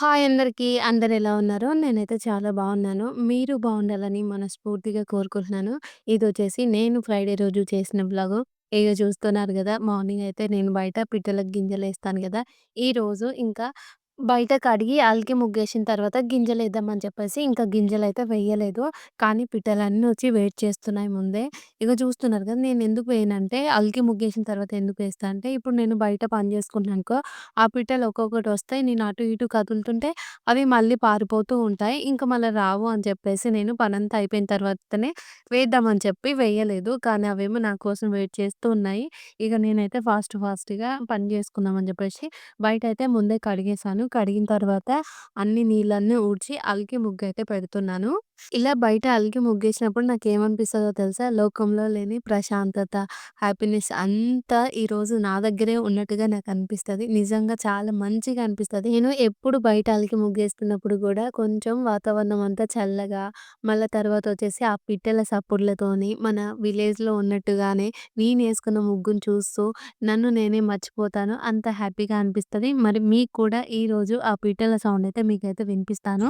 Hi అందరికీ. అందరెలా ఉన్నారు? నేనైతే చాలా బాగున్నాను. మీరు బాగుండాలని మనస్ఫూర్తిగా కోరుకుంటున్నాను. ఇదొచ్చేసి నేను ఫ్రైడే రోజు చేసిన వ్లాగు. ఇగ చూస్తున్నారు గదా! మార్నింగ్ అయితే నేను బయట పిట్టలకి గింజలేస్తాను గదా! ఈరోజు ఇంకా బయట కడిగి అలికి ముగ్గేసిన తర్వాత గింజలేద్దామని చెప్పేసి ఇంకా గింజలైతే వెయ్యలేదు. కానీ పిట్టలన్నీ వచ్చి వెయిట్ చేస్తున్నాయి ముందే. ఇగ చూస్తున్నారు కదా! నేనెందుకు వేయనంటే అలికి ముగ్గేసిన తర్వాత ఎందుకు వేస్తా అంటే ఇప్పుడు నేను బయట పని చేసుకుంటున్నాననుకో ఆ పిట్టలు ఒక్కొక్కటి వస్తాయి. నేను అటు ఇటు కదులుతుంటే అవి మళ్ళీ పారిపోతూ ఉంటాయి. ఇంక మళ్ళా రావు అని చెప్పేసి నేను పనంతా అయిపోయిన తర్వాతనే వేద్దామని చెప్పి వేయలేదు. కానీ అవేమో నా కోసం వెయిట్ చేస్తూ ఉన్నాయి. ఇక నేనైతే ఫాస్ట్‌గా పని చేసుకుందామని చెప్పేసి బయటైతే ముందే కడిగేసాను. కడిగిన తర్వాత అన్ని నీళ్ళన్నీ ఊడ్చి అలికి ముగ్గయితే పెడుతున్నాను. ఇలా బయట అలికి ముగ్గేసినప్పుడు నాకేమనిపిస్తదో తెలుసా? లోకంలో లేని ప్రశాంతత, హ్యాపీనెస్ అంతా ఈరోజు నా దగ్గరే ఉన్నట్టుగా నాకనిపిస్తది. నిజంగా చాలా మంచిగా అనిపిస్తది. నేను ఎప్పుడు బయట అలికి ముగ్గేస్తున్నప్పుడు గూడా కొంచెం వాతావరణం అంతా చల్లగా, మళ్ళా తర్వాతొచ్చేసి ఆ పిట్టల సప్పుడ్లతోని మన విలేజ్‌లో ఉన్నట్టుగానే నేనేసుకున్న ముగ్గుని చూస్తూ నన్ను నేనే మర్చిపోతాను. అంత హ్యాపీగా అనిపిస్తది. మరి మీకు కూడా ఈరోజు ఆ పిట్టల సౌండ్ అయితే మీకైతే వినిపిస్తాను.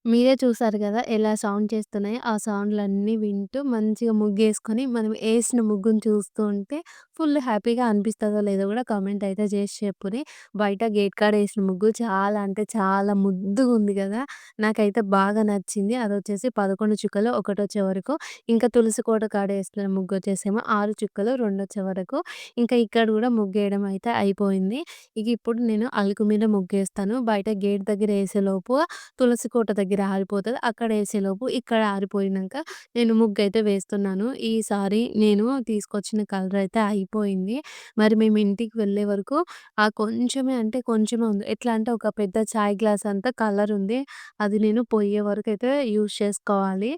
మీరే చూసారు గదా! ఎలా సౌండ్ చేస్తున్నాయో, ఆ సౌండ్‌లన్నీ వింటూ మంచిగా ముగ్గేసుకొని, మనం ఏసిన ముగ్గుని చూస్తూ ఉంటే ఫుల్ హ్యాపీగా అనిపిస్తదో లేదో గూడా కామెంట్ అయితే జేసి చెప్పురి. బయట గేట్ కాడ ఏసిన ముగ్గు చాలా అంటే చాలా ముద్దుగుంది గదా! నాకైతే బాగా నచ్చింది. అదొచ్చేసి 11 చుక్కలు ఒకటొచ్చే వరకు, ఇంకా తులసి కోట కాడ ఏసిన ముగ్గొచ్చేసేమో 6 చుక్కలు రెండొచ్చే వరకు, ఇంకా ఇక్కడ గూడా ముగ్గేయడం అయితే అయిపోయింది. ఇక ఇప్పుడు నేను అలుకు మీద ముగ్గేస్తాను. బయట గేట్ దగ్గర ఏసేలోపు తులసి కోట దగ్గర ఆరిపోతది. అక్కడ ఏసేలోపు ఇక్కడ ఆరిపోయినంక నేను ముగ్గయితే వేస్తున్నాను. ఈసారి నేను తీసుకొచ్చిన కలరయితే అయిపోయింది. మరి మేము ఇంటికి వెళ్ళే వరకు ఆ కొంచెమే అంటే కొంచెమే ఉంది. ఎట్లా అంటే ఒక పెద్ద చాయ్ గ్లాస్ అంతా కలరుంది. అది నేను పోయే వరకైతే యూజ్ చేసుకోవాలి.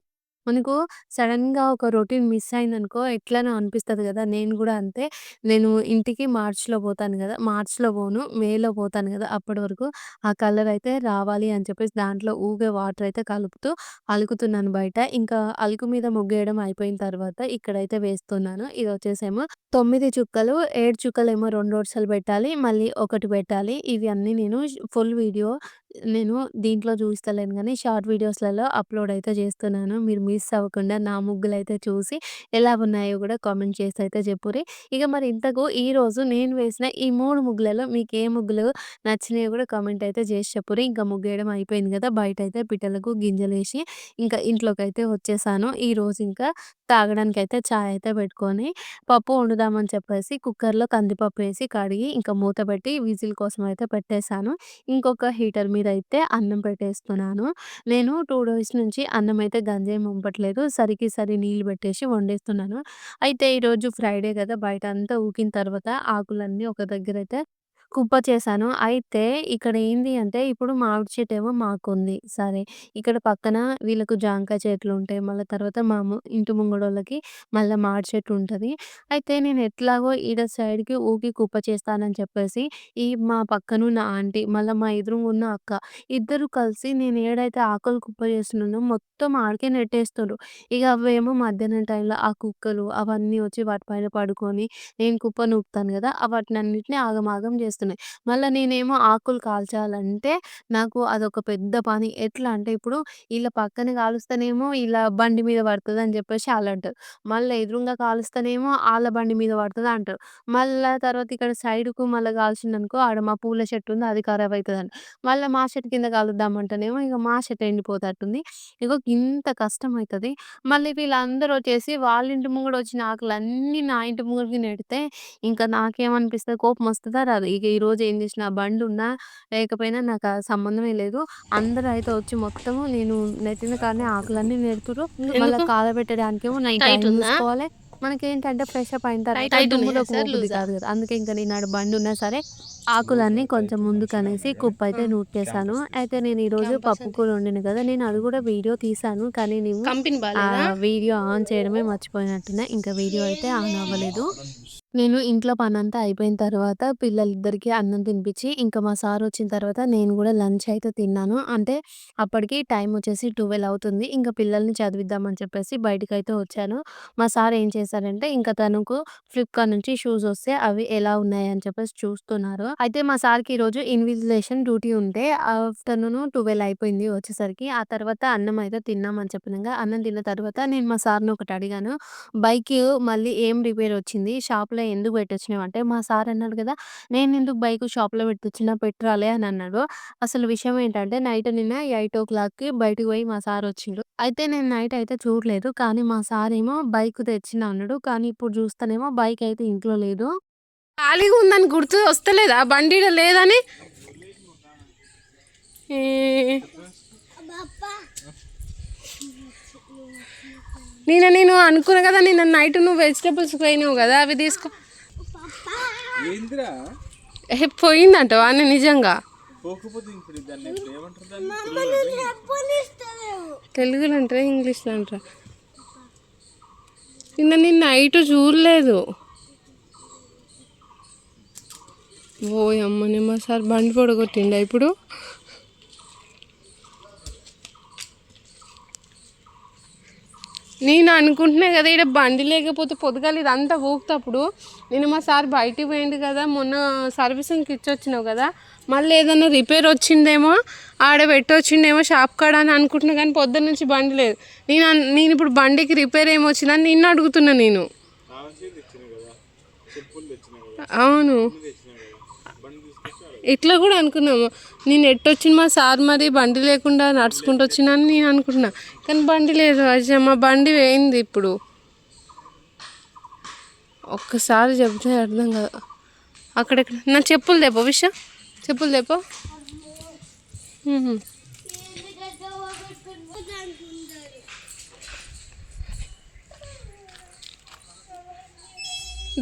మనకు సడెన్‌గా ఒక రొటీన్ మిస్ అయిందనుకో ఎట్లనో అనిపిస్తది గదా! నేను గూడా అంతే. నేను ఇంటికి మార్చ్‌లో పోతాను గదా! మార్చ్‌లో పోను, మేలో పోతాను గదా! అప్పటి వరకు ఆ కలరయితే రావాలి అని చెప్పేసి దాంట్లో ఊగే వాటరయితే కలుపుతూ అలుకుతున్నాను బయట. ఇంకా అలుకు మీద ముగ్గేయడం అయిపోయిన తర్వాత ఇక్కడైతే వేస్తున్నాను. ఇదొచ్చేసేమో 9 చుక్కలు, 7 చుక్కలేమో 2 వరుసలు పెట్టాలి. మళ్ళీ ఒకటి పెట్టాలి. ఇవి అన్నీ నేను ఫుల్ వీడియో నేను దీంట్లో చూయిస్తలేను గానీ షార్ట్ వీడియోస్‌లలో అప్‌లోడ్ అయితే చేస్తున్నాను. మీరు మిస్ అవ్వకుండా నా ముగ్గులైతే చూసి ఎలా ఉన్నాయో గూడా కామెంట్ చేసి అయితే చెప్పుర్రి. ఇక మరి ఇంతకు ఈరోజు నేను వేసిన ఈ 3 ముగ్గులలో మీకు ఏ ముగ్గులు నచ్చినయి గూడా కామెంట్ అయితే జేసి చెప్పుర్రి. ఇంకా ముగ్గేయడం అయిపోయింది గదా! బయటైతే పిట్టలకు గింజలేసి ఇంకా ఇంట్లోకైతే వచ్చేసాను. ఈరోజు ఇంకా తాగడానికైతే చాయ్ అయితే పెట్టుకొని పప్పు వండుదామని చెప్పేసి కుక్కర్‌లో కందిపప్పేసి కడిగి ఇంకా మూత పెట్టి విజిల్ కోసం అయితే పెట్టేసాను. ఇంకొక హీటర్ మీద అయితే అన్నం పెట్టేస్తున్నాను. నేను 2 డేస్ నుంచి అన్నం అయితే గంజేం వంపట్లేదు. సరికి నీళ్లు పెట్టేసి వండేస్తున్నాను. అయితే ఈరోజు ఫ్రైడే గదా! బయటంతా ఊకిన తర్వాత ఆకులన్నీ ఒక దగ్గరైతే కుప్ప చేశాను. అయితే ఇక్కడ ఏంది అంటే ఇప్పుడు మామిడి చెట్టేమో మాకుంది. సరే. ఇక్కడ పక్కన వీళ్ళకు జాంకాయ చెట్లుంటాయి. మళ్ళా తర్వాత ఇంటి ముంగడోళ్ళకి మళ్ళా మామిడి చెట్టు ఉంటది. అయితే నేను ఎట్లాగో ఈడ సైడ్‌కి ఊకి కుప్ప చేస్తానని చెప్పేసి మా పక్కనున్న ఆంటీ, మళ్ళా మా ఎదురుగున్న అక్క ఇద్దరు కలిసి నేను ఏడైతే ఆకులు కుప్ప చేస్తున్నానో మొత్తం ఆడికే నెట్టేస్తుండ్రు. ఇగ అవేమో మధ్యాహ్నం టైంలో ఆ కుక్కలు అవన్నీ వచ్చి వాటి పైన పడుకొని నేను కుప్ప నూకుతాను గదా! వాటినన్నిటిని ఆగమాగం చేస్తున్నాయి. అనిపిస్తున్నాయి. మళ్ళా నేనేమో ఆకులు కాల్చాలంటే నాకు అదొక పెద్ద పని. ఎట్లా అంటే ఇప్పుడు ఈళ్ళ పక్కన కాలుస్తేనేమో ఈళ్ళ బండి మీద పడతదని జెప్పేసి ఆళ్ళంటారు. మళ్ళా ఎదురుంగా కాలుస్తేనేమో ఆళ్ళ బండి మీద పడతదంటారు. మళ్ళా తర్వాత ఇక్కడ సైడ్‌కు మళ్ళా కాల్చిందనుకో ఆడ మా పూల చెట్టుంది అది ఖరాబ్ అయితదని. మళ్ళా మా చెట్టు కింద కాలుద్దామంటేనేమో ఇగ మా చెట్టు ఎండిపోతట్టుంది. ఇగో గింత కష్టమైతది. మళ్ళీ వీళ్ళందరొచ్చేసి వాళ్ళ ఇంటి ముంగడొచ్చిన ఆకులన్నీ నా ఇంటి ముంగడికి నెడితే ఇంకా నాకేమనిపిస్తది కోపమొస్తదా రాదా? ఇగ ఈరోజు ఏం చేసినా బండున్నా లేకపోయినా నాకా సంబంధమే లేదు. అందరూ అయితే వచ్చి మొత్తము నేను నెట్టిన కాడనే ఆకులన్నీ నెడుతుర్రు. మళ్ళా ఎందుకు? కాలబెట్టడానికేమో నేను టైట్ టైం ఉందా? చూసుకోవాలి. మనకేంటంటే ఫ్రెష్ అప్ అయిన తర్వాత టైట్ ఉన్నాయా దుమ్ములోకి సార్? పోబుద్ది లూజా? కాదు గదా! అందుకే ఇంక నేను ఆడ బండున్నా సరే ఆకులన్నీ కొంచెం ముందుకనేసి ఆ! కుప్పైతే నూర్చేశాను. అయితే నేను ఈరోజు క్యాంపస్ పప్పు అంటే కూర వండిన కదా! నేను అది కూడా వీడియో తీశాను. కానీ నేను కంపెనీ బాలేదా? వీడియో ఆన్ చేయడమే మర్చిపోయినట్టున్నా. ఇంకా వీడియో అయితే ఆన్ అవ్వలేదు. నేను ఇంట్లో పనంతా అయిపోయిన తర్వాత పిల్లలిద్దరికీ అన్నం తినిపించి, ఇంకా మా సారొచ్చిన తర్వాత నేను గూడా లంచ్ అయితే తిన్నాను. అంటే అప్పటికి టైమొచ్చేసి 12 అవుతుంది. ఇంక పిల్లల్ని చదివిద్దామని చెప్పేసి బయటికైతే వచ్చాను. మా సార్ ఏం చేశారంటే, ఇంక తనకు ఫ్లిప్‌కార్ట్ నుంచి షూస్ వస్తే అవి ఎలా ఉన్నాయని చెప్పేసి చూస్తున్నారు. అయితే మా సార్‌కి ఈరోజు ఇన్విజిలేషన్ డ్యూటీ ఉంటే ఆఫ్టర్‌నూన్ 12 అయిపోయింది వచ్చేసరికి. ఆ తర్వాత అన్నం అయితే తిన్నామని చెప్పినంగా అన్నం తిన్న తర్వాత నేను మా సార్‌ని ఒకటి అడిగాను. బైకు మళ్ళీ ఏం రిపేర్ వచ్చింది? షాప్‌లో ఎందుకు పెట్టొచ్చినావంటే, మా సార్ అన్నాడు కదా! "నేనెందుకు బైకు షాప్‌లో పెట్టొచ్చినా పెట్టురాలే" అని అన్నాడు. అసలు విషయం ఏంటంటే నైట్ నిన్న 8:00కి బయటికి పోయి మా సార్ వచ్చిండు. అయితే నేను నైట్ అయితే చూడలేదు. కానీ మా సారేమో బైక్ తెచ్చినా అన్నాడు. కానీ ఇప్పుడు చూస్తేనేమో బైక్ అయితే ఇంట్లో లేదు. ఖాళీగా ఉందని గుర్తు వస్తలేదా బండి ఈడ లేదని? ఏ, నేను అనుకున్నా కదా నిన్న నైట్ నువ్వు వెజిటేబుల్స్ పోయినావు కదా అవి తీసుకో. ఏందిరా పోయిందంట వాడిని నిజంగా. పోకపోతే ఇప్పుడు దాన్ని ఇప్పుడు ఏమంటారు దాన్ని తెలుగులో అంటారా ఇంగ్లీష్లో అంటారా? నిన్న నైట్ చూడలేదు. ఓ అమ్మని మా సార్ బండి పొడగొట్టిండా ఇప్పుడు? నేను అనుకుంటున్నా కదా ఇక్కడ బండి లేకపోతే పొద్దుగాల ఇదంతా ఊగుతప్పుడు నేను మా సార్ బయటికి పోయిండు కదా మొన్న సర్వీసింగ్కి ఇచ్చొచ్చినావు కదా మళ్ళీ ఏదైనా రిపేర్ వచ్చిందేమో ఆడ పెట్టొచ్చిండేమో షాప్ కాడ అని అనుకుంటున్నా కానీ పొద్దున్న నుంచి బండి లేదు. నేను ఇప్పుడు బండికి రిపేర్ ఏమొచ్చిందని నిన్ను అడుగుతున్నా నేను. అవును ఇట్లా కూడా అనుకున్నాము. నేను ఎట్టొచ్చిన మా సార్ మరి బండి లేకుండా నడుచుకుంటూ వచ్చిందని నేను అనుకుంటున్నా కానీ బండి లేదు. అజయ్ మా బండి వేయింది ఇప్పుడు. ఒక్కసారి చెప్తే అర్థం కాదు. అక్కడెక్కడ నా చెప్పులు తెపో విషయం చెప్పులు తెపో.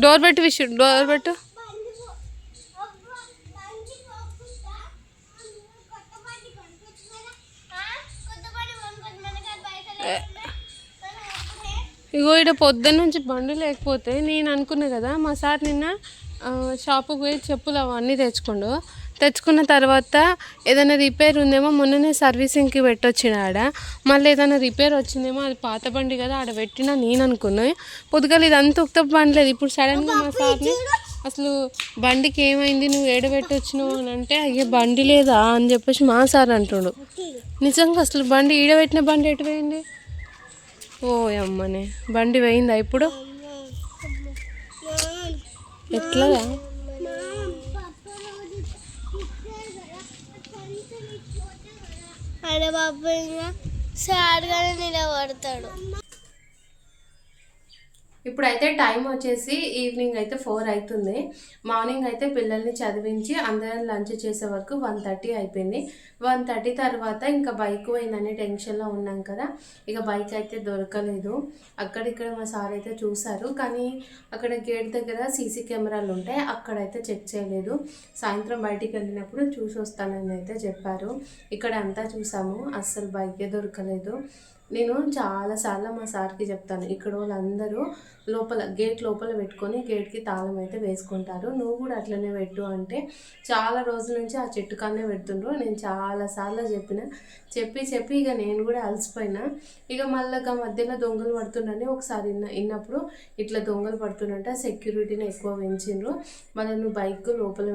డోర్ పెట్టు విషయం డోర్ పెట్టు. ఇగో ఇక్కడ పొద్దున్న నుంచి బండి లేకపోతే నేను అనుకున్నా కదా మా సార్ నిన్న షాపుకి పోయి చెప్పులు అవన్నీ తెచ్చుకున్న తర్వాత ఏదైనా రిపేర్ ఉందేమో మొన్ననే సర్వీసింగ్కి పెట్టొచ్చిన ఆడ మళ్ళీ ఏదైనా రిపేర్ వచ్చిందేమో అది పాత బండి కదా ఆడ పెట్టినా నేను అనుకున్నా. పొద్దుగాల ఇదంతా ఉత్త బండి లేదు. ఇప్పుడు సడన్గా మా సార్ని అసలు బండికి ఏమైంది నువ్వు ఏడబెట్టొచ్చినావు అని అంటే అయ్యే బండి లేదా అని చెప్పేసి మా సార్ అంటుండు. నిజంగా అసలు బండి ఈడబెట్టిన బండి ఎటు పోయింది? ఓ అమ్మనే బండి పోయిందా ఇప్పుడు? ఎట్లా అరే బాబు ఇంకా సాడ్గానే నిలబడతాడు. ఇప్పుడైతే టైం వచ్చేసి ఈవినింగ్ అయితే 4 అవుతుంది. మార్నింగ్ అయితే పిల్లల్ని చదివించి అందరం లంచ్ చేసే వరకు 1:30 అయిపోయింది. 1:30 తర్వాత ఇంకా బైక్ పోయిందని టెన్షన్లో ఉన్నాం కదా. ఇక బైక్ అయితే దొరకలేదు. అక్కడిక్కడ మా సార్ అయితే చూశారు కానీ అక్కడ గేట్ దగ్గర సీసీ కెమెరాలు ఉంటాయి అక్కడైతే చెక్ చేయలేదు. సాయంత్రం బయటికి వెళ్ళినప్పుడు చూసి వస్తానని అయితే చెప్పారు. ఇక్కడ అంతా చూసాము అస్సలు బైకే దొరకలేదు. నేను చాలాసార్లు మా సార్కి చెప్తాను, ఇక్కడ వాళ్ళందరూ గేట్ లోపల పెట్టుకొని గేట్కి తాళం అయితే వేసుకుంటారు, నువ్వు కూడా అట్లనే పెట్టు అంటే చాలా రోజుల నుంచి ఆ చెట్టు కాడనే పెడుతుండ్రు. నేను చాలాసార్లు చెప్పి ఇక నేను కూడా అలసిపోయినా. ఇక మళ్ళీ మధ్యలో దొంగలు పడుతుండని ఒకసారి విన్నప్పుడు ఇట్లా దొంగలు పడుతుండంట, సెక్యూరిటీని ఎక్కువ పెంచిండ్రు, మళ్ళీ నువ్వు బైక్ లోపల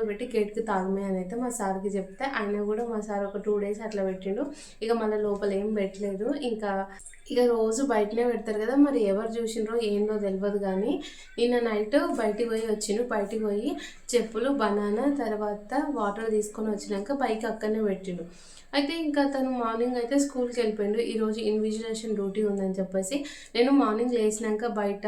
పెట్టి గేట్కి తాళమే అని అయితే మా సార్కి చెప్తే ఆయన కూడా మా సార్ ఒక 2 days అట్లా పెట్టిండు. ఇక మళ్ళీ లోపల ఏం పెట్టలేదు. ఇక రోజు బయటనే పెడతారు కదా, మరి ఎవరు చూసిండ్రో ఏందో తెలియదు. కానీ నిన్న నైట్ బయటికి పోయి చెప్పులు, బనానా, తర్వాత వాటర్ తీసుకొని వచ్చినాక బైక్ అక్కడనే పెట్టిండు. అయితే ఇంకా తను మార్నింగ్ అయితే స్కూల్కి వెళ్ళిపోయిండు. ఈరోజు ఇన్విజిలేషన్ డ్యూటీ ఉందని చెప్పేసి నేను మార్నింగ్ లేచినాక బయట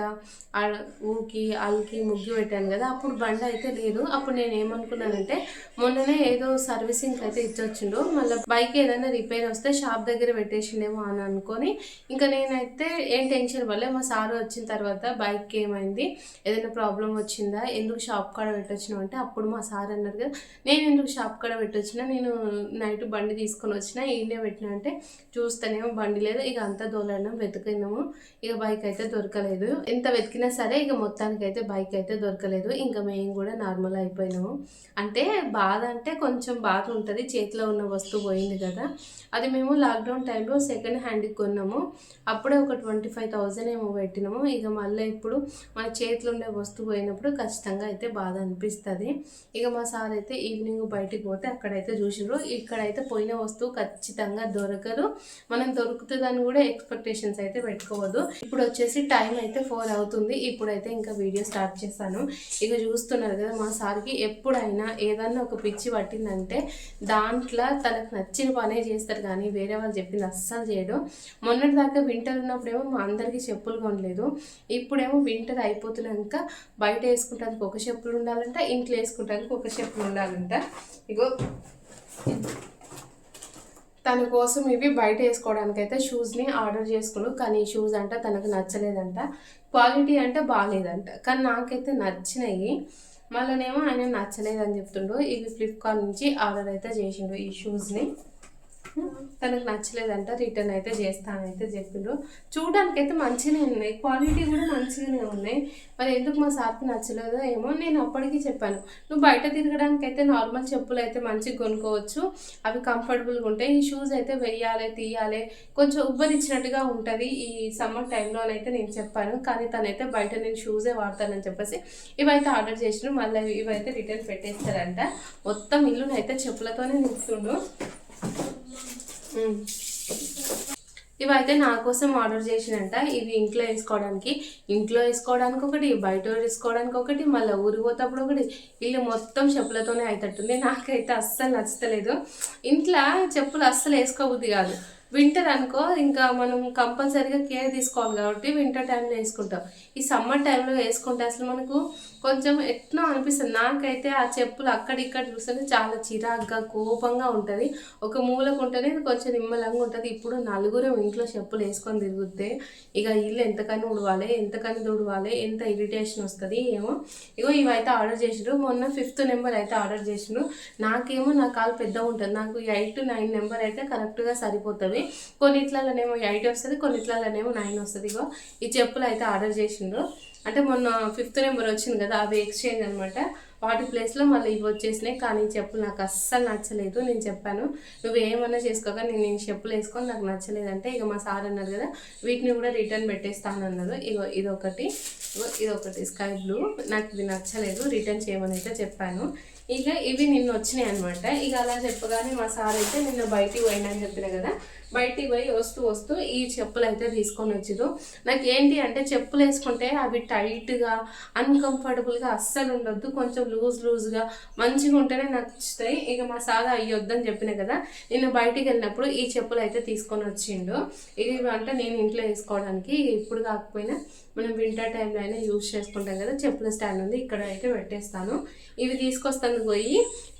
ఊకి అల్కి ముగ్గు పెట్టాను కదా, అప్పుడు బండి అయితే లేదు. అప్పుడు నేను ఏమనుకున్నానంటే మొన్ననే ఏదో సర్వీసింగ్కి అయితే ఇచ్చొచ్చిండు, మళ్ళీ బైక్ ఏదైనా రిపేర్ వస్తే షాప్ దగ్గర పెట్టేసిండేమో అని అనుకొని ఇంకా నేనైతే ఏం టెన్షన్ పడలే. మా సార్ వచ్చిన తర్వాత బైక్కి ఏమైంది, ఏదైనా ప్రాబ్లం వచ్చిందా, ఎందుకు షాప్ కాడ పెట్టొచ్చినావు అంటే అప్పుడు మా సార్ అన్నారు కదా, నేను ఎందుకు షాప్ కాడ పెట్టొచ్చినా, నేను నైట్ బండి తీసుకొని వచ్చినా ఈయనే పెట్టినా అంటే చూస్తేనేమో బండి లేదు. ఇక అంతా దోలడం వెతికినాము, ఇక బైక్ అయితే దొరకలేదు. ఎంత వెతికినా సరే ఇక మొత్తానికి అయితే బైక్ అయితే దొరకలేదు. ఇంకా మేము కూడా నార్మల్ అయిపోయినాము. అంటే కొంచెం బాధ ఉంటుంది, చేతిలో ఉన్న వస్తువు పోయింది కదా. అది మేము లాక్డౌన్ టైంలో సెకండ్ హ్యాండ్కి కొన్నాము, అప్పుడే ఒక 25,000 ఏమో పెట్టినాము. ఇక మళ్ళీ ఇప్పుడు మన చేతిలో ఉండే వస్తువు పోయినప్పుడు ఖచ్చితంగా అయితే బాధ అనిపిస్తుంది. ఇక మా సార్ అయితే ఈవినింగ్ బయటికి పోతే అక్కడైతే చూసిర్రు, ఇక్కడైతే పోయిన వస్తువు ఖచ్చితంగా దొరకదు, మనం దొరుకుతుందని కూడా ఎక్స్పెక్టేషన్స్ అయితే పెట్టుకోవద్దు. ఇప్పుడు వచ్చేసి టైం అయితే 4 అవుతుంది. ఇప్పుడైతే ఇంకా వీడియో స్టార్ట్ చేస్తాను. ఇక చూస్తున్నారు కదా, మా సార్కి ఎప్పుడైనా ఏదన్నా ఒక పిచ్చి పట్టిందంటే దాంట్లో తనకు నచ్చిన పనే చేస్తారు, కానీ వేరే వాళ్ళు చెప్పింది అస్సలు చేయడు. మొన్నటి దాకా వింటర్ ఉన్నప్పుడేమో మా అందరికీ చెప్పులు కొనలేదు, ఇప్పుడేమో వింటర్ అయిపోతున్నాక బయట వేసుకుంటానికి ఒక చెప్పులు ఉండాలంట, ఇంట్లో వేసుకుంటానికి ఒక చెప్పులు ఉండాలంట. ఇగో తన కోసం ఇవి బయట వేసుకోవడానికి అయితే షూస్ని ఆర్డర్ చేసుకున్నాడు, కానీ ఈ షూస్ అంట తనకు నచ్చలేదంట, క్వాలిటీ అంటే బాగాలేదంట. కానీ నాకైతే నచ్చినాయి, మళ్ళీనేమో ఆయన నచ్చలేదని చెప్తుండు. ఇవి ఫ్లిప్కార్ట్ నుంచి ఆర్డర్ అయితే చేసిండు ఈ షూస్ని, తనకు నచ్చలేదంట, రిటర్న్ అయితే చేస్తానైతే చెప్పిండ్రు. చూడడానికి అయితే మంచిగానే ఉన్నాయి, క్వాలిటీ కూడా మంచిగానే ఉన్నాయి, మరి ఎందుకు మా సార్కి నచ్చలేదో ఏమో. నేను అప్పటికి చెప్పాను, నువ్వు బయట తిరగడానికి అయితే నార్మల్ చెప్పులు అయితే మంచిగా కొనుక్కోవచ్చు, అవి కంఫర్టబుల్గా ఉంటాయి, ఈ షూస్ అయితే వెయ్యాలి తీయాలి కొంచెం ఉబ్బరిచ్చినట్టుగా ఉంటుంది ఈ సమ్మర్ టైంలోనైతే నేను చెప్పాను. కానీ తనైతే బయట నేను షూసే వాడతానని చెప్పేసి ఇవైతే ఆర్డర్ చేసినారు. మళ్ళీ ఇవైతే రిటర్న్ పెట్టేస్తారంట. మొత్తం ఇల్లునైతే చెప్పులతోనే నింపుతుండు. ఇవైతే నా కోసం ఆర్డర్ చేసినంట. ఇవి ఇంట్లో వేసుకోవడానికి ఒకటి, బయట వేసుకోవడానికి ఒకటి, మళ్ళీ ఊరికి పోతప్పుడు ఒకటి, ఇల్లు మొత్తం చెప్పులతోనే అవుతట్టుంది. నాకైతే అస్సలు నచ్చలేదు. ఇంట్లో చెప్పులు అస్సలు వేసుకోబుద్ది కాదు. వింటర్ అనుకో ఇంకా మనం కంపల్సరీగా కేర్ తీసుకోవాలి కాబట్టి వింటర్ టైంలో వేసుకుంటాం. ఈ సమ్మర్ టైంలో వేసుకుంటే అసలు మనకు కొంచెం ఎట్లా అనిపిస్తుంది. నాకైతే ఆ చెప్పులు అక్కడిక్కడ చూస్తుంటే చాలా చిరాగ్గా కోపంగా ఉంటుంది. ఒక మూలకు ఉంటేనే కొంచెం నిమ్మలంగా ఉంటుంది. ఇప్పుడు నలుగురు ఇంట్లో చెప్పులు వేసుకొని తిరుగుతే ఇక ఇల్లు ఎంతకని ఉడవాలి, ఎంతకని తుడవాలి, ఎంత ఇరిటేషన్ వస్తుంది ఏమో. ఇగో ఇవైతే ఆర్డర్ చేసిండ్రు. మొన్న 5th నెంబర్ అయితే ఆర్డర్ చేసిండ్రు. నాకేమో నా కాలు పెద్దగా ఉంటుంది, నాకు 8 to 9 నెంబర్ అయితే కరెక్ట్గా సరిపోతుంది. కొన్నిట్లలోనేమో 8 వస్తుంది, కొన్నిట్లలోనేమో 9 వస్తుంది. ఇగో ఈ చెప్పులు అయితే ఆర్డర్ చేసిండ్రు. అంటే మొన్న 5th నెంబర్ వచ్చింది కదా, అవి ఎక్స్చేంజ్ అనమాట. వాటి ప్లేస్లో మళ్ళీ ఇవి వచ్చేసినాయి. కానీ ఈ చెప్పులు నాకు అస్సలు నచ్చలేదు. నేను చెప్పాను, నువ్వు ఏమన్నా చేసుకోక నేను చెప్పులు వేసుకొని నాకు నచ్చలేదంటే ఇక మా సార్ అన్నారు కదా, వీటిని కూడా రిటర్న్ పెట్టేస్తాను అన్నారు. ఇదొకటి స్కై బ్లూ, నాకు ఇది నచ్చలేదు, రిటర్న్ చేయమని అయితే చెప్పాను. ఇక ఇవి నిన్న వచ్చినాయి అనమాట. ఇక అలా చెప్పగానే మా సార్ అయితే నిన్న బయటికి పోయినా అని చెప్పిన కదా, బయటికి పోయి వస్తూ ఈ చెప్పులు అయితే తీసుకొని వచ్చిరు. నాకు ఏంటి అంటే చెప్పులు వేసుకుంటే అవి టైట్గా అన్కంఫర్టబుల్గా అస్సలు ఉండొద్దు, కొంచెం లూజ్గా మంచిగా ఉంటేనే నచ్చుతాయి. ఇక మా సార్ అయ్యొద్దని చెప్పిన కదా, నిన్న బయటికి వెళ్ళినప్పుడు ఈ చెప్పులు అయితే తీసుకొని వచ్చిండు. ఇవి అంటే నేను ఇంట్లో వేసుకోవడానికి, ఇప్పుడు కాకపోయినా మనం వింటర్ టైంలో అయినా యూజ్ చేసుకుంటాం కదా. చెప్పుల స్టాండ్ ఉంది, ఇక్కడ అయితే పెట్టేస్తాను. ఇవి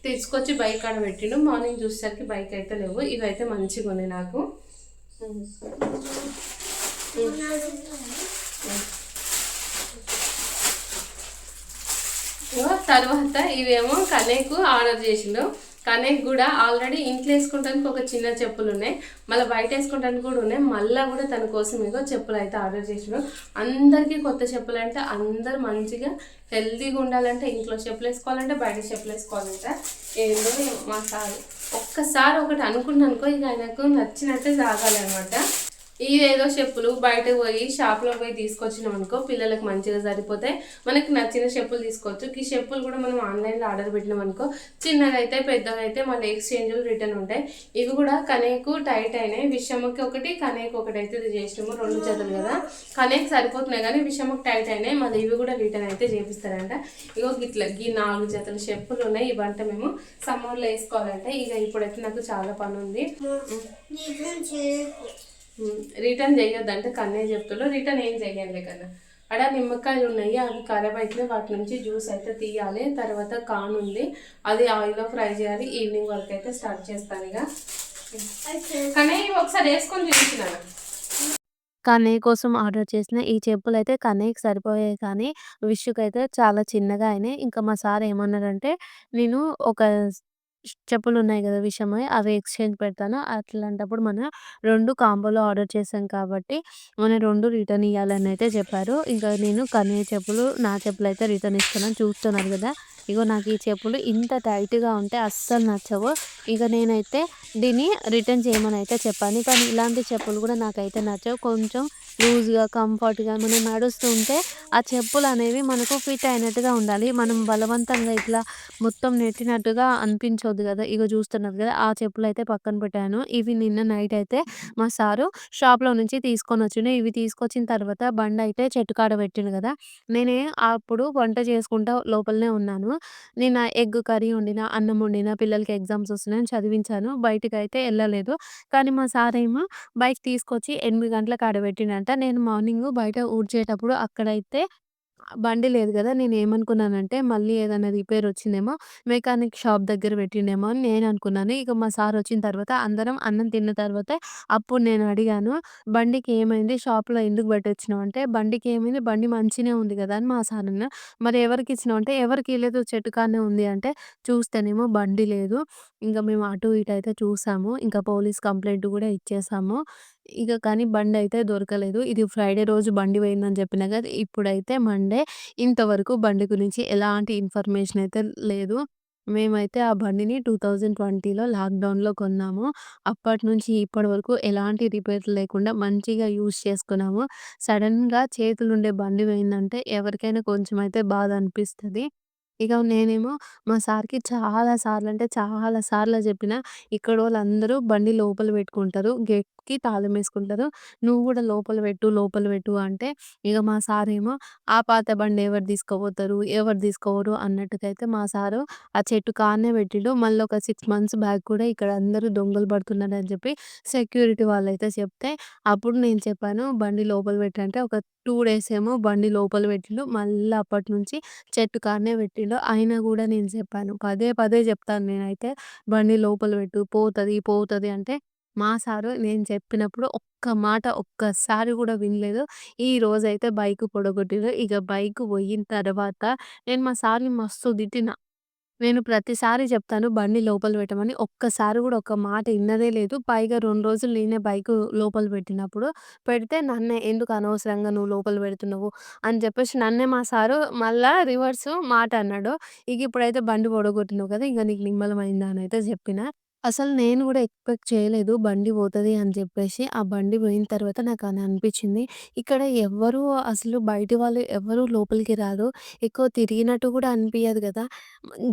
తీసుకొచ్చి బైక్ ఆడ పెట్టిండు. మార్నింగ్ చూసేసరికి బైక్ అయితే లేవు. ఇవైతే మంచిగా ఉన్నాయి నాకు. తర్వాత ఇవేమో కన్నయ్యకు ఆర్డర్ చేసిండు. కనెక్ట్ కూడా ఆల్రెడీ ఇంట్లో వేసుకోవడానికి ఒక చిన్న చెప్పులు ఉన్నాయి, మళ్ళీ బయట వేసుకోవడానికి కూడా ఉన్నాయి. మళ్ళీ కూడా తన కోసం ఏదో చెప్పులు అయితే ఆర్డర్ చేసినాడు. అందరికీ కొత్త చెప్పులు అంటే అందరు మంచిగా హెల్తీగా ఉండాలంటే ఇంట్లో చెప్పులు వేసుకోవాలంటే బయట చెప్పులు వేసుకోవాలంటే ఏందో మా సార్ ఒక్కసారి ఒకటి అనుకున్నాను అనుకో, ఇక ఆయనకు నచ్చినట్టే సాగాలన్నమాట. ఇదేదో చెప్పులు బయటకు పోయి షాప్లో పోయి తీసుకొచ్చినాం అనుకో పిల్లలకు మంచిగా సరిపోతాయి, మనకి నచ్చిన చెప్పులు తీసుకోవచ్చు. ఈ చెప్పులు కూడా మనం ఆన్లైన్లో ఆర్డర్ పెట్టినాం అనుకో చిన్నగా అయితే పెద్దగా అయితే మళ్ళీ ఎక్స్చేంజ్లు రిటర్న్ ఉంటాయి. ఇవి కూడా కనేకు టైట్ అయినాయి, విషమ్మకి ఒకటి కనేకు ఒకటి అయితే ఇది చేసినాము, 2 జతలు కదా. కనేకు సరిపోతున్నాయి కానీ విషమ్మకి టైట్ అయినాయి, మళ్ళీ ఇవి కూడా రిటర్న్ అయితే చేపిస్తారంట. ఇగో ఇట్లా ఈ 4 జతల చెప్పులు ఉన్నాయి, ఇవంట మేము సమ్మర్లో వేసుకోవాలంటే. ఇక ఇప్పుడైతే నాకు చాలా పని ఉంది. రిటర్న్ చేయొద్దంటే కన్నే చెప్తాడు, రిటర్న్ ఏం చెయ్యాలి కన్నా. అక్కడ నిమ్మకాయలు ఉన్నాయి, అవి ఖరాబ్ అయితే వాటి నుంచి జ్యూస్ అయితే తీయాలి. తర్వాత కాన్ ఉంది, అది ఆయిల్లో ఫ్రై చేయాలి. ఈవినింగ్ వరకు అయితే స్టార్ట్ చేస్తాను ఇక. కానీ ఇవి ఒకసారి వేసుకొని చూపించినాను. కన్నయ్య కోసం ఆర్డర్ చేసిన ఈ చెప్పులైతే కన్నయ్యకి సరిపోయాయి కానీ, విష్‌కైతే చాలా చిన్నగా అయినాయి. ఇంకా మా సార్ ఏమన్నారంటే, నేను ఒక చెప్పులున్నాయి గదా! విషమయి అవి ఎక్స్‌చేంజ్ పెడతాను. అట్లాంటప్పుడు మనం 2 కాంబోలో ఆర్డర్ చేశాం కాబట్టి, మనం 2 రిటర్న్ ఇయ్యాలనైతే చెప్పారు. ఇంకా నేను కన్నయ్య చెప్పులు, నా చెప్పులైతే రిటర్న్ ఇస్తున్నాను. చూస్తున్నారు గదా! ఇగో నాకు ఈ చెప్పులు ఇంత టైట్‌గా ఉంటే అస్సలు నచ్చవు. ఇక నేనైతే దీన్ని రిటర్న్ చేయమనైతే చెప్పాను. కానీ ఇలాంటి చెప్పులు గూడా నాకైతే నచ్చవు. కొంచెం లూజ్‌గా, కంఫర్ట్‌గా మనం నడుస్తుంటే ఆ చెప్పులనేవి మనకు ఫిట్ అయినట్టుగా ఉండాలి. మనం బలవంతంగా ఇట్లా మొత్తం నెట్టినట్టుగా అనిపించొద్దు గదా! ఇగో చూస్తున్నారు గదా! ఆ చెప్పులైతే పక్కన పెట్టాను. ఇవి నిన్న నైట్ అయితే మా సారు షాప్‌లో నుంచి తీసుకొనొచ్చిండు. ఇవి తీసుకొచ్చిన తర్వాత బండయితే చెట్టు కాడ పెట్టిండు గదా! నేనే అప్పుడు వంట చేసుకుంటా లోపలనే ఉన్నాను. నేను ఎగ్ కర్రీ వండినా, అన్నం వండినా, పిల్లలకి ఎగ్జామ్స్ వస్తున్నాయని చదివించాను. బయటికైతే ఎళ్ళలేదు. కానీ మా సారేమో బైక్ తీసుకొచ్చి 8 గంటలకు ఆడ పెట్టిండంట. నేను మార్నింగు బయట ఊడ్చేటప్పుడు అక్కడైతే బండి లేదు గదా! నేనేమనుకున్నానంటే మళ్ళీ ఏదైనా రిపేర్ వచ్చిందేమో, మెకానిక్ షాప్ దగ్గర పెట్టిండేమో అని నేననుకున్నాను. ఇక మా సారొచ్చిన తర్వాత అందరం అన్నం తిన్న తర్వాతే అప్పుడు నేను అడిగాను, "బండికి ఏమైంది? షాప్‌లో ఎందుకు పెట్టొచ్చినావు?" అంటే, "బండికి ఏమైంది? బండి మంచిగనే ఉంది గదా!" అని మా సార్ అన్నారు. "మరి ఎవరికిచ్చినావు?" అంటే, "ఎవరికీ ఇయలేదు చెట్టు కాడనే ఉంది" అంటే, చూస్తేనేమో బండి లేదు. ఇంక మేము అటు ఇటు అయితే చూసాము. ఇంకా పోలీస్ కంప్లెయింట్ గూడా ఇచ్చేసాము. ఇక కానీ బండయితే దొరకలేదు. ఇది ఫ్రైడే రోజు బండి పోయిందని చెప్పినా గదా! ఇప్పుడైతే మండే. ఇంతవరకు బండి గురించి ఎలాంటి ఇన్ఫర్మేషన్ అయితే లేదు. మేమైతే ఆ బండిని 2020లో లాక్‌డౌన్‌లో కొన్నాము. అప్పటినుంచి ఇప్పటి వరకు ఎలాంటి రిపేర్ లేకుండా మంచిగా యూజ్ చేసుకున్నాము. సడెన్‌గా చేతులుండే బండి పోయిందంటే ఎవరికైనా కొంచెం అయితే బాధ అనిపిస్తది. ఇక నేనేమో మా సార్‌కి చాలా సార్లు అంటే చాలా సార్లు చెప్పిన, ఇక్కడోళ్ళందరూ బండి లోపల పెట్టుకుంటారు. గేట్‌కి తాళం ఏసుకుంటారు. నువ్వు గూడా లోపల పెట్టు, లోపల పెట్టు అంటే, ఇగ మా సారేమో ఆ పాత బండి ఎవరు తీసుకపోతారు, ఎవరు తీసుకోపోరు అన్నట్టుగా అయితే మా సారు ఆ చెట్టు కాడనే పెట్టిండు. మళ్ళీ ఒక 6 మంత్స్ బ్యాక్ కూడా ఇక్కడ అందరూ దొంగలు పడుతున్నారని చెప్పి సెక్యూరిటీ వాళ్ళైతే చెప్తే, అప్పుడు నేను చెప్పాను బండి లోపల పెట్టంటే ఒక 2 డేస్ ఏమో బండి లోపల పెట్టిండు. మళ్ళా అప్పటినుంచి చెట్టు కాడనే పెట్టిండు. అయినా గూడా నేను చెప్పాను. పదే పదే చెప్తాను నేనైతే, "బండి లోపల పెట్టు పోతది, పోతది" అంటే, మా సారు నేను చెప్పినప్పుడు ఒక్క మాట ఒక్కసారి గూడా వినలేదు. ఈరోజైతే బైక్ పొడగొట్టిర్రు. ఇక బైక్ పోయిన తర్వాత నేను మా సార్‌ని మస్తు తిట్టిన. నేను ప్రతిసారి చెప్తాను బండి లోపల పెట్టమని. ఒక్కసారి గూడా ఒక్క మాట ఇన్నదే లేదు. పైగా 2 రోజులు నేనే బైకు లోపల పెట్టినప్పుడు, పెడితే నన్నే "ఎందుకు అనవసరంగా నువ్వు లోపల పెడుతున్నావు" అని చెప్పేసి నన్నే మా సారు మళ్ళా రివర్సు మాట అన్నాడు. ఇక ఇప్పుడైతే బండి పొడగొట్టినావు కదా! ఇంక నీకు నిమ్మలమైందా అనైతే చెప్పిన. అసలు నేను గూడా ఎక్స్‌పెక్ట్ చేయలేదు బండి పోతది అని చెప్పేసి. ఆ బండి పోయిన తర్వాత నాకని అనిపించింది. ఇక్కడ ఎవ్వరు అసలు బయటి వాళ్ళు ఎవ్వరు లోపలికి రారు. ఎక్కువ తిరిగినట్టు గూడా అనిపియదు గదా!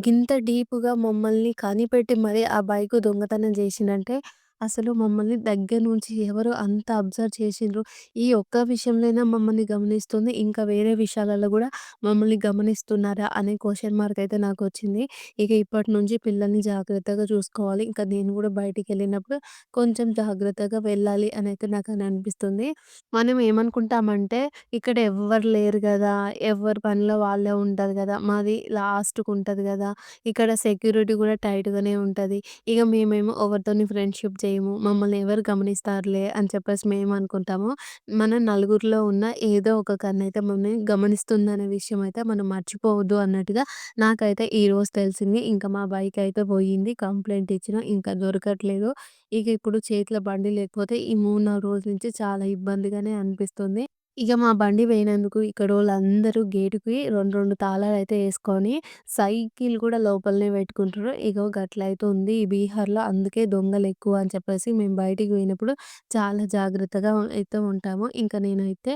గింత డీప్‌గా మమ్మల్ని కనిపెట్టి మరి ఆ బైకు దొంగతనం జేసిండంటే, అసలు మమ్మల్ని దగ్గర నుంచి ఎవరు అంత అబ్జర్వ్ చేసిండ్రు. ఈ ఒక్క విషయంలోనే మమ్మల్ని గమనిస్తుంది. ఇంకా వేరే విషయాలలో గూడా మమ్మల్ని గమనిస్తున్నారా అనే క్వెషన్ మార్క్ అయితే నాకొచ్చింది. ఇక ఇప్పటి నుంచి పిల్లల్ని జాగ్రత్తగా చూసుకోవాలి. ఇంకా నేను గూడా బయటికెళ్ళినప్పుడు కొంచెం జాగ్రత్తగా వెళ్ళాలి అనైతే నాకని అనిపిస్తుంది. మనం ఏమనుకుంటామంటే ఇక్కడ ఎవ్వరు లేరు గదా! ఎవరి పనిలో వాళ్ళే ఉంటారు గదా! మాది లాస్ట్‌కుంటది గదా! ఇక్కడ సెక్యూరిటీ గూడా టైట్‌గానే ఉంటది. ఇగ మేమేమో ఎవరితోని ఫ్రెండ్‌షిప్ చేయము. మమ్మల్ని ఎవరు గమనిస్తారులే అని చెప్పేసి మేమనుకుంటాము. మన నలుగురిలో ఉన్న ఏదో ఒక కన్నయితే మనల్ని గమనిస్తుందనే విషయం అయితే మనం మర్చిపోవద్దు అన్నట్టుగా నాకైతే ఈరోజు తెలిసింది. ఇంకా మా బైక్ అయితే పోయింది. కంప్లెయింట్ ఇచ్చినా ఇంకా దొరకట్లేదు. ఇక ఇప్పుడు చేతిలో బండి లేకపోతే ఈ 3, 4 రోజుల నుంచి చాలా ఇబ్బందిగానే అనిపిస్తుంది. ఇక మా బండి పోయినందుకు ఇక్కడోళ్ళందరూ గేటుకి 2, 2 తాళాలైతే యేసుకొని సైకిల్ కూడా లోపలనే పెట్టుకుంటుర్రు. ఇగో గట్లయితే ఉంది ఈ బీహార్‌లో. అందుకే దొంగలెక్కువ అని చెప్పేసి మేము బయటికి పోయినప్పుడు చాలా జాగ్రత్తగా అయితే ఉంటాము. ఇంకా నేనైతే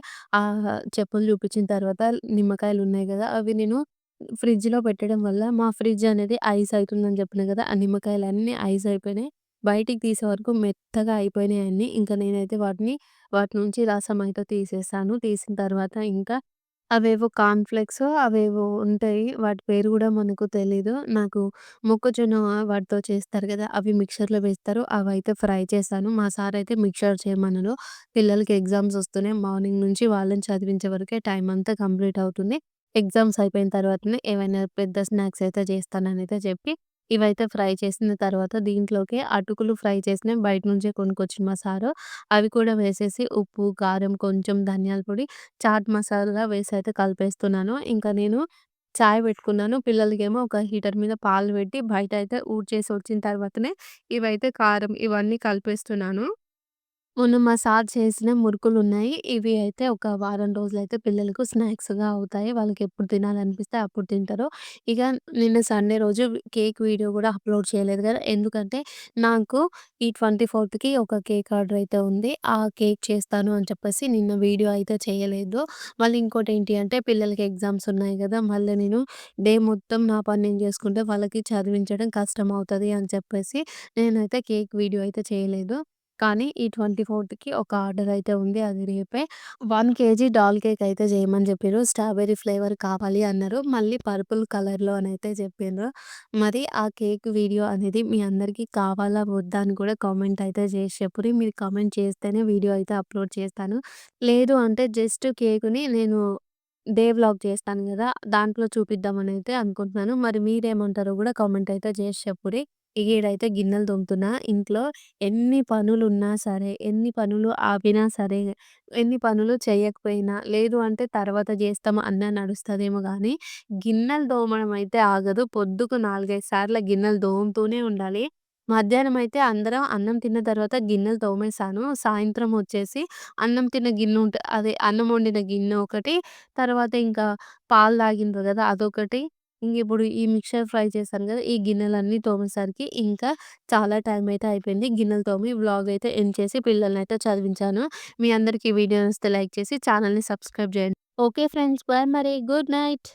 చెప్పులు చూపించిన తర్వాత నిమ్మకాయలున్నాయి గదా! అవి నేను ఫ్రిడ్జ్‌లో పెట్టడం వల్ల మా ఫ్రిడ్జ్ అనేది ఐస్ అయితుందని చెప్పినా గదా! ఆ నిమ్మకాయలన్నీ ఐస్ అయిపోయినాయి. బయటికి తీసే వరకు మెత్తగా అయిపోయినాయి అన్నీ. ఇంకా నేనైతే వాటి నుంచి రసం అయితే తీసేసాను. తీసిన తర్వాత ఇంకా అవేవో కార్న్ ఫ్లేక్సో అవేవో ఉంటాయి. వాటి పేరు గూడా మనకు తెలీదు. నాకు మొక్కజొన్న వాటితో చేస్తారు గదా! అవి మిక్చర్‌లో వేస్తారు. అవైతే ఫ్రై చేశాను. మా సారయితే మిక్చర్ చేయమన్నారు. పిల్లలకి ఎగ్జామ్స్ వస్తున్నాయి. మార్నింగ్ నుంచి వాళ్ళని చదివించే వరకే టైం అంతా కంప్లీట్ అవుతుంది. ఎగ్జామ్స్ అయిపోయిన తర్వాతనే ఏవైనా పెద్ద స్నాక్స్ అయితే చేస్తాననైతే చెప్పి, ఇవైతే ఫ్రై చేసిన తర్వాత దీంట్లోకి అటుకులు ఫ్రై చేసినవి బయట నుంచే కొనుక్కొచ్చిన మా సారు. అవి కూడా వేసేసి ఉప్పు, కారం, కొంచెం ధనియాల పొడి, చాట్ మసాలా వేసైతే కలిపేస్తున్నాను. ఇంకా నేను చాయ్ పెట్టుకున్నాను. పిల్లలకేమో ఒక హీటర్ మీద పాలు పెట్టి బయటైతే ఊడ్చేసి వచ్చిన తర్వాతనే ఇవైతే కారం ఇవన్నీ కలిపేస్తున్నాను. మొన్న మా సార్ చేసిన మురుకులున్నాయి. ఇవి అయితే ఒక వారం రోజులైతే పిల్లలకు స్నాక్స్‌గా అవుతాయి. వాళ్ళకెప్పుడు తినాలనిపిస్తే అప్పుడు తింటారు. ఇక నిన్న సండే రోజు కేక్ వీడియో గూడా అప్‌లోడ్ చేయలేదు గదా! ఎందుకంటే నాకు ఈ 24థ్‌కి ఒక కేక్ ఆర్డర్ అయితే ఉంది. ఆ కేక్ చేస్తాను అని చెప్పేసి నిన్న వీడియో అయితే చేయలేదు. మళ్ళీ ఇంకోటేంటి అంటే పిల్లలకి ఎగ్జామ్స్ ఉన్నాయి గదా! మళ్ళీ నేను డే మొత్తం నా పని నేను చేసుకుంటే వాళ్ళకి చదివించడం కష్టమవుతది అని చెప్పేసి నేనైతే కేక్ వీడియో అయితే చేయలేదు. కానీ ఈ 24థ్‌కి ఒక ఆర్డర్ అయితే ఉంది. అది రేపే 1 కేజీ డాల్ కేక్ అయితే చేయమని చెప్పిర్రు. స్ట్రాబెర్రీ ఫ్లేవర్ కావాలి అన్నారు. మళ్ళీ పర్పుల్ కలర్‌లో అనైతే చెప్పిండ్రు. మరి ఆ కేక్ వీడియో అనేది మీ అందరికీ కావాలా? వద్దా? అని కూడా కామెంట్ అయితే చేసి చెప్పుర్రి. మీరు కామెంట్ చేస్తేనే వీడియో అయితే అప్‌లోడ్ చేస్తాను. లేదు అంటే జస్ట్ కేక్‌ని నేను డే వ్లాగ్ చేస్తాను గదా! దాంట్లో చూపిద్దామనైతే అనుకుంటున్నాను. మరి మీరేమంటారో గూడా కామెంట్ అయితే చేసి చెప్పుర్రి. ఈడైతే గిన్నెలు తోముతున్నా. ఇంట్లో ఎన్ని పనులున్నా సరే, ఎన్ని పనులు ఆపినా సరే, ఎన్ని పనులు చేయకపోయినా, లేదు అంటే తర్వాత జేస్తాము అన్నా నడుస్తదేమో గానీ, గిన్నెలు తోమడం అయితే ఆగదు. పొద్దుకు 4, 5 సార్ల గిన్నెలు తోముతూనే ఉండాలి. మధ్యాహ్నం అయితే అందరం అన్నం తిన్న తర్వాత గిన్నెలు తోమేసాను. సాయంత్రం వచ్చేసి అన్నం తిన్న గిన్నె అదే అన్నం వండిన గిన్నె ఒకటి, తర్వాత ఇంకా పాలు తాగిండ్రు గదా! అదొకటి. ఇంగిప్పుడు ఈ మిక్చర్ ఫ్రై చేశాను గదా! ఈ గిన్నెలన్నీ తోమేసరికి ఇంకా చాలా టైం అయితే అయిపోయింది. గిన్నెలు తోమి వ్లాగ్ అయితే ఎండ్ చేసి పిల్లలనైతే చదివించాను. మీ అందరికి ఈ వీడియో నచ్చితే లైక్ చేసి ఛానెల్‌ని సబ్స్క్రైబ్ చేయండి. Okay friends. బాయ్ మరి. Good night.